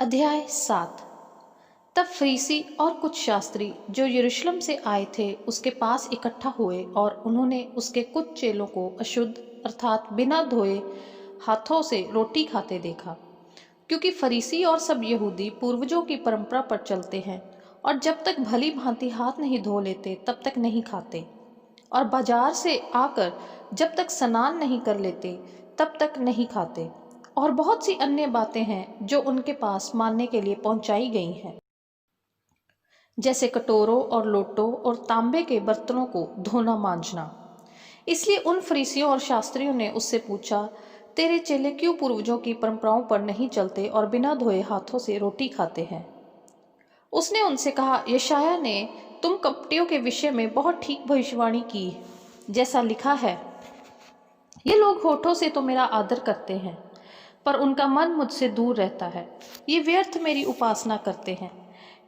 अध्याय 7। तब फरीसी और कुछ शास्त्री जो यरूशलेम से आए थे उसके पास इकट्ठा हुए और उन्होंने उसके कुछ चेलों को अशुद्ध अर्थात बिना धोए हाथों से रोटी खाते देखा, क्योंकि फरीसी और सब यहूदी पूर्वजों की परंपरा पर चलते हैं और जब तक भली भांति हाथ नहीं धो लेते तब तक नहीं खाते, और बाजार से आकर जब तक स्नान नहीं कर लेते तब तक नहीं खाते। और बहुत सी अन्य बातें हैं जो उनके पास मानने के लिए पहुंचाई गई हैं, जैसे कटोरों और लोटों और तांबे के बर्तनों को धोना मांजना। इसलिए उन फरीसियों और शास्त्रियों ने उससे पूछा, तेरे चेले क्यों पूर्वजों की परंपराओं पर नहीं चलते और बिना धोए हाथों से रोटी खाते हैं? उसने उनसे कहा, यशायाह ने तुम कपटियों के विषय में बहुत ठीक भविष्यवाणी की, जैसा लिखा है, ये लोग होठों से तो मेरा आदर करते हैं पर उनका मन मुझसे दूर रहता है। ये व्यर्थ मेरी उपासना करते हैं,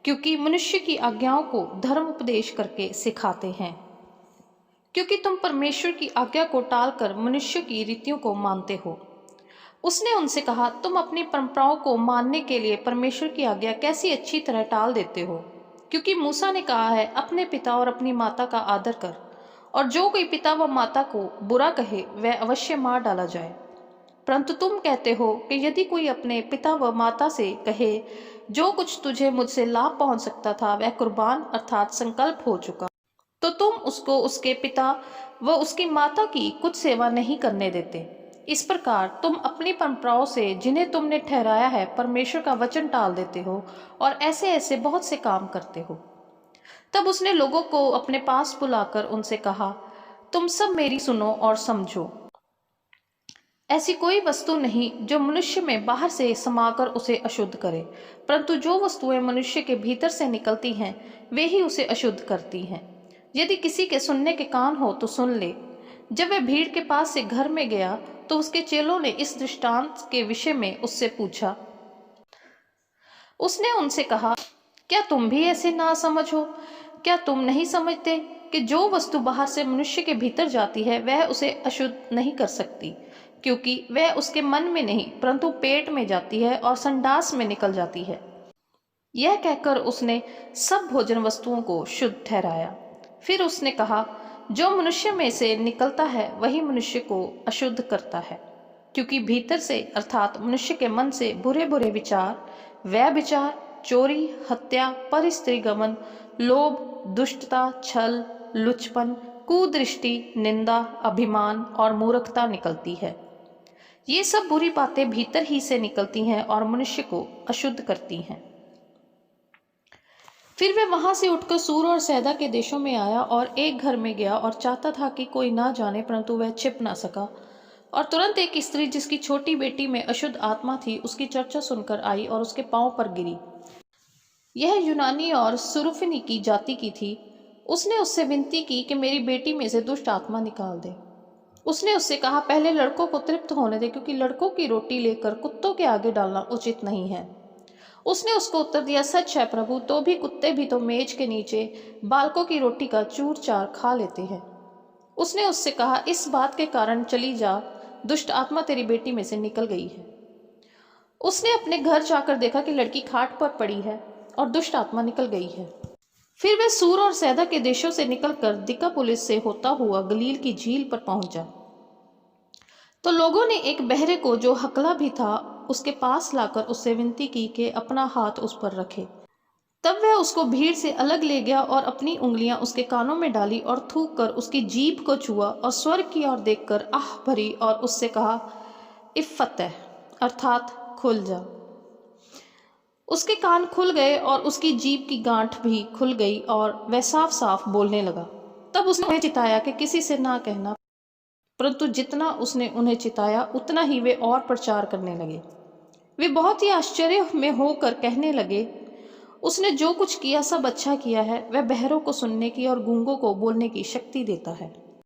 क्योंकि मनुष्य की आज्ञाओं को धर्म उपदेश करके सिखाते हैं। क्योंकि तुम परमेश्वर की आज्ञा को टालकर मनुष्य की रीतियों को मानते हो। उसने उनसे कहा, तुम अपनी परंपराओं को मानने के लिए परमेश्वर की आज्ञा कैसी अच्छी तरह टाल देते हो। क्योंकि मूसा ने कहा है, अपने पिता और अपनी माता का आदर कर, और जो कोई पिता व माता को बुरा कहे वह अवश्य मार डाला जाए। परंतु तुम कहते हो कि यदि कोई अपने पिता व माता से कहे, जो कुछ तुझे मुझसे लाभ पहुंच सकता था वह कुर्बान अर्थात संकल्प हो चुका, तो तुम उसको उसके पिता व उसकी माता की कुछ सेवा नहीं करने देते। इस प्रकार तुम अपनी परंपराओं से जिन्हें तुमने ठहराया है परमेश्वर का वचन टाल देते हो और ऐसे ऐसे बहुत से काम करते हो। तब उसने लोगों को अपने पास बुलाकर उनसे कहा, तुम सब मेरी सुनो और समझो। ऐसी कोई वस्तु नहीं जो मनुष्य में बाहर से समाकर उसे अशुद्ध करे, परंतु जो वस्तुएं मनुष्य के भीतर से निकलती हैं वे ही उसे अशुद्ध करती हैं। यदि किसी के सुनने के कान हो तो सुन ले। जब वह भीड़ के पास से घर में गया तो उसके चेलों ने इस दृष्टांत के विषय में उससे पूछा। उसने उनसे कहा, क्या तुम भी ऐसे ना समझ हो? क्या तुम नहीं समझते कि जो वस्तु बाहर से मनुष्य के भीतर जाती है वह उसे अशुद्ध नहीं कर सकती, क्योंकि वह उसके मन में नहीं परंतु पेट में जाती है और संडास में निकल जाती है। यह कहकर उसने सब भोजन वस्तुओं को शुद्ध ठहराया। फिर उसने कहा, जो मनुष्य में से निकलता है वही मनुष्य को अशुद्ध करता है, क्योंकि भीतर से अर्थात मनुष्य के मन से बुरे बुरे विचार, व्यभिचार, चोरी, हत्या, परस्त्रीगमन, लोभ, दुष्टता, छल, लुचपन, कुदृष्टि, निंदा, अभिमान और मूर्खता निकलती है। ये सब बुरी बातें भीतर ही से निकलती हैं और मनुष्य को अशुद्ध करती हैं। फिर वह वहां से उठकर सूर और सैदा के देशों में आया और एक घर में गया और चाहता था कि कोई ना जाने, परंतु वह छिप ना सका। और तुरंत एक स्त्री जिसकी छोटी बेटी में अशुद्ध आत्मा थी उसकी चर्चा सुनकर आई और उसके पांव पर गिरी। यह यूनानी और सुरुफिनी की जाति की थी। उसने उससे विनती की कि मेरी बेटी में से दुष्ट आत्मा निकाल दे। उसने उससे कहा, पहले लड़कों को तृप्त होने दे, क्योंकि लड़कों की रोटी लेकर कुत्तों के आगे डालना उचित नहीं है। उसने उसको उत्तर दिया, सच है प्रभु, तो भी कुत्ते भी तो मेज के नीचे बालकों की रोटी का चूर चार खा लेते हैं। उसने उससे कहा, इस बात के कारण चली जा, दुष्ट आत्मा तेरी बेटी में से निकल गई है। उसने अपने घर जाकर देखा कि लड़की खाट पर पड़ी है और दुष्ट आत्मा निकल गई है। फिर वह सूर और सैदा के देशों से निकलकर दिकापुलिस से होता हुआ गलील की झील पर पहुंचा। तो लोगों ने एक बहरे को जो हकला भी था उसके पास लाकर उससे विनती की कि अपना हाथ उस पर रखे। तब वह उसको भीड़ से अलग ले गया और अपनी उंगलियां उसके कानों में डाली और थूक कर उसकी जीभ को छुआ और स्वर्ग की ओर देखकर आह भरी और उससे कहा, इफ़्फ़तह अर्थात खुल जा। उसके कान खुल गए और उसकी जीभ की गांठ भी खुल गई और वह साफ साफ बोलने लगा। तब उसने उन्हें चिताया कि किसी से ना कहना, परंतु जितना उसने उन्हें चिताया उतना ही वे और प्रचार करने लगे। वे बहुत ही आश्चर्य में होकर कहने लगे, उसने जो कुछ किया सब अच्छा किया है। वह बहरों को सुनने की और गूंगों को बोलने की शक्ति देता है।